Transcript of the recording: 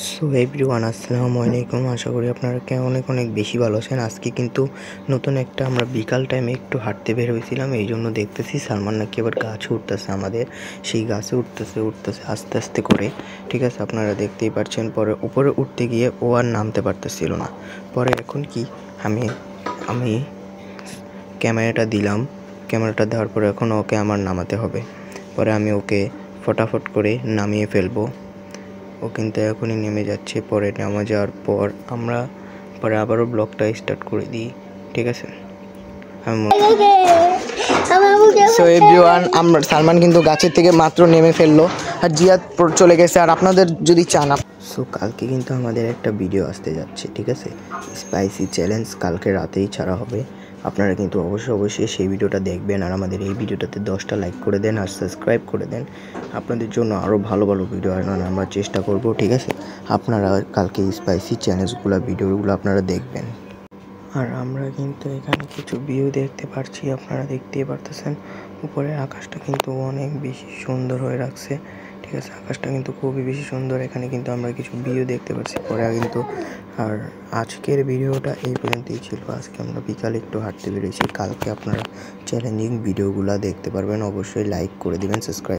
So everyone আসসালামু আলাইকুম। আশা করি আপনারা অনেক অনেক বেশি ভালো আছেন। আজকে কিন্তু নতুন একটা আমরা বিকাল টাইমে একটু হাঁটতে বের হয়েছিলাম, এই জন্য দেখতেছি সালমান নাকি আবার গাছে উঠতেছে। আমাদের সেই গাছে উঠতেছে আস্তে আস্তে করে, ঠিক আছে, আপনারা দেখতেই পাচ্ছেন। পরে উপরে উঠতে গিয়ে ও আর নামতে পারতেছিল না। পরে এখন কি আমি ক্যামেরাটা দিলাম, ক্যামেরাটা দেওয়ার পরে এখন ওকে আমার নামাতে হবে। পরে আমি ওকে ফটাফট করে নামিয়ে ফেলবো। ও কিন্তু এখনই নেমে যাচ্ছে। পরে নামা যাওয়ার পর আমরা পরে আবারও ব্লগটা স্টার্ট করে দিই, ঠিক আছে। সো এভরিওয়ান, আমরা সালমান কিন্তু গাছের থেকে মাত্র নেমে ফেললো আর জিয়াদ চলে গেছে। আর আপনাদের যদি চান, সো কালকে কিন্তু আমাদের একটা ভিডিও আসতে যাচ্ছে, ঠিক আছে, স্পাইসি চ্যালেঞ্জ। কালকে রাতেই ছাড়া হবে। আপনারা কিন্তু অবশ্যই সেই ভিডিওটা দেখবেন। আর আমাদের এই ভিডিওটাতে 10টা লাইক করে দেন আর সাবস্ক্রাইব করে দেন। আপনাদের জন্য আরও ভালো ভালো ভিডিও আনার আমরা চেষ্টা করব, ঠিক আছে। আপনারা কালকে স্পাইসি চ্যালেঞ্জগুলো ভিডিওগুলো আপনারা দেখবেন। আর আমরা কিন্তু এখানে কিছু ভিউ দেখতে পাচ্ছি, আপনারা দেখতেই পারতেছেন। উপরের আকাশটা কিন্তু অনেক বেশি সুন্দর হয়ে রাখছে, ঠিক আছে। আকাশটা কিন্তু খুবই বেশি সুন্দর। এখানে কিন্তু আমরা কিছু ভিউ দেখতে পাচ্ছি পরে কিন্তু। আর আজকের ভিডিওটা এই পর্যন্তই ছিল। আজকে আমরা বিকালে একটু হাঁটতে বেরিয়েছি। কালকে আপনারা চ্যালেঞ্জিং ভিডিওগুলো দেখতে পারবেন। অবশ্যই লাইক করে দিবেন, সাবস্ক্রাইব